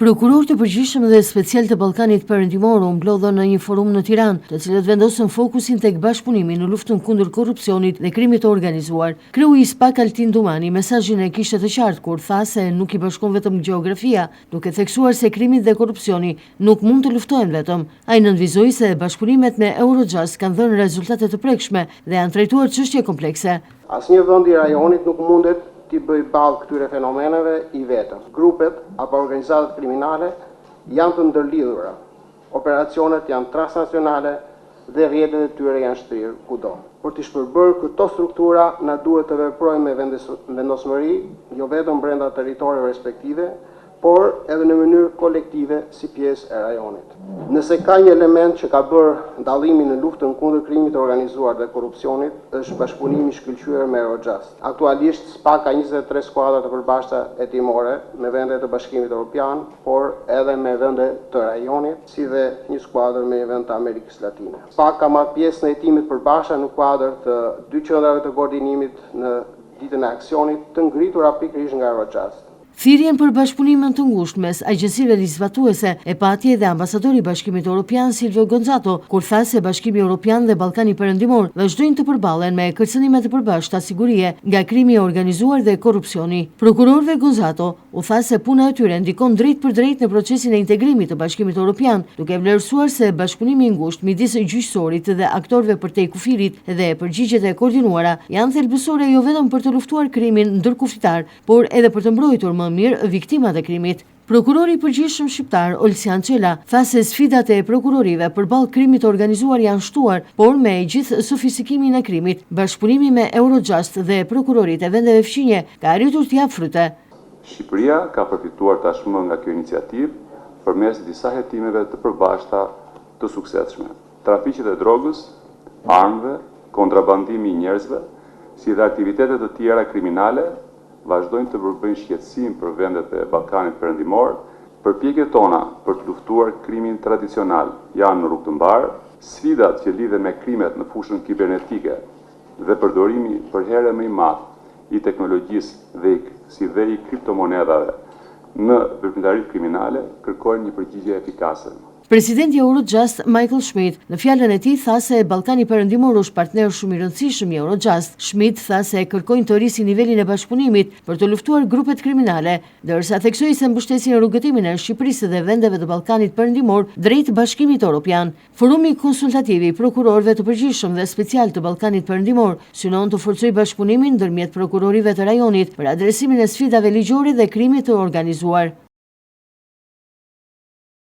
Prokurorë të përgjithshëm dhe special të Ballkanit Perëndimor u mblodhën në një forum në Tiranë, të cilët vendosën fokusin tek bashkëpunimi në luftën kundër korrupsionit dhe krimit të organizuar. Kreu i SPAK Altin Dumani mesazhin e kishte të qartë kur tha se nuk i bashkon vetëm gjeografia, duke theksuar se krimit dhe korrupsioni nuk mund të luftohen vetëm. Ai nënvizoi se bashkëpunimet me Eurojust kanë dhënë rezultate të prekshme dhe janë trajtuar çështje komplekse. Asnjë vend i rajonit nuk mundet t'i bëj ballë këtyre fenomeneve i vetëm. Grupet apo organizatat kriminale janë të ndërlidhura. Operacionet janë transnacionale dhe rrjetet e tyre janë shtrirë kudo. Për të shpërbërë këto struktura, na duhet të veprojmë me vendosmëri, jo vetëm brenda territoreve respektive, por edhe në mënyrë kolektive si pjesë e rajonit. Nëse ka një element që ka bërë dallimin në luftën kundër krimit të organizuar dhe korrupsionit, është bashkëpunimi shkëlqyer me Eurojust. Aktualisht SPAK ka 23 skuadra të përbashkëta hetimore me vende të Bashkimit Evropian, por edhe me vende të rajonit, si dhe një skuadër me një vend të Amerikës Latine. SPAK ka marrë pjesë në hetimit përbashkëta në kuadër të 2 qendrave të koordinimit në ditën e aksionit, të ngritura pikërisht nga Eurojust. Thirrjen për bashkëpunimin të ngushtë mes agjencive legislatuese e pati edhe ambasadori i Bashkimit Evropian Silvio Gonzato, kur tha se Bashkimi Evropian dhe Ballkani Perëndimor vazhdojnë të përballen me kërcënime të përbashkëta sigurie nga krimi i organizuar dhe korrupsioni. Prokurorëve Gonzato u tha se puna e tyre ndikon drejt për drejt në procesin e integrimit të Bashkimit Evropian, duke vlerësuar se bashkëpunimi i ngushtë midis gjyqësorit dhe aktorëve përtej kufirit dhe përgjigjet e koordinuara janë thelbësore jo vetëm për të luftuar krimin ndërkufitar, por edhe për të mbrojtur më mirë viktimat e krimit. Prokurori i përgjithshëm shqiptar Olsian Çela tha se sfidat e prokurorive përballë krimit të organizuar janë shtuar, por me gjithë sofistikimin e krimit, bashkëpunimi me Eurojust dhe prokurorit e vendeve fqinje ka arritur të japë fryte. Shqipëria ka përfituar tashmë nga kjo iniciativë përmes disa hetimeve të përbashkëta të suksesshme. Trafiqet e drogës, armëve, kontrabandimi i njerëzve, si dhe aktivitetet të tjera kriminale vazhdojnë të bëjnë shqetësim për vendet e Ballkanit Perëndimor. Përpjekjet tona për të luftuar krimin tradicional janë në rrugë të mbarë. Sfidat që lidhen me krimet në fushën kibernetike dhe përdorimi për herë më i madh i teknologjisë si dhe i kriptomonedhave në veprimtaritë kriminale kërkojnë një përgjigje efikase. Presidenti Eurojust Michael Schmidt në fjalën e tij tha se Ballkani Perëndimor është partner shumë i rëndësishëm i Eurojust. Schmidt tha se kërkojnë të rrisin nivelin e bashkëpunimit për të luftuar grupet kriminale, ndërsa theksoi se mbështesin rrugëtimin e Shqipërisë dhe vendeve të Ballkanit Perëndimor drejt Bashkimit Evropian. Forumi konsultativ i prokurorëve të përgjithshëm dhe special të Ballkanit Perëndimor synon të forcojë bashkëpunimin ndërmjet prokurorive të rajonit për adresimin e sfidave ligjore dhe krimit të organizuar.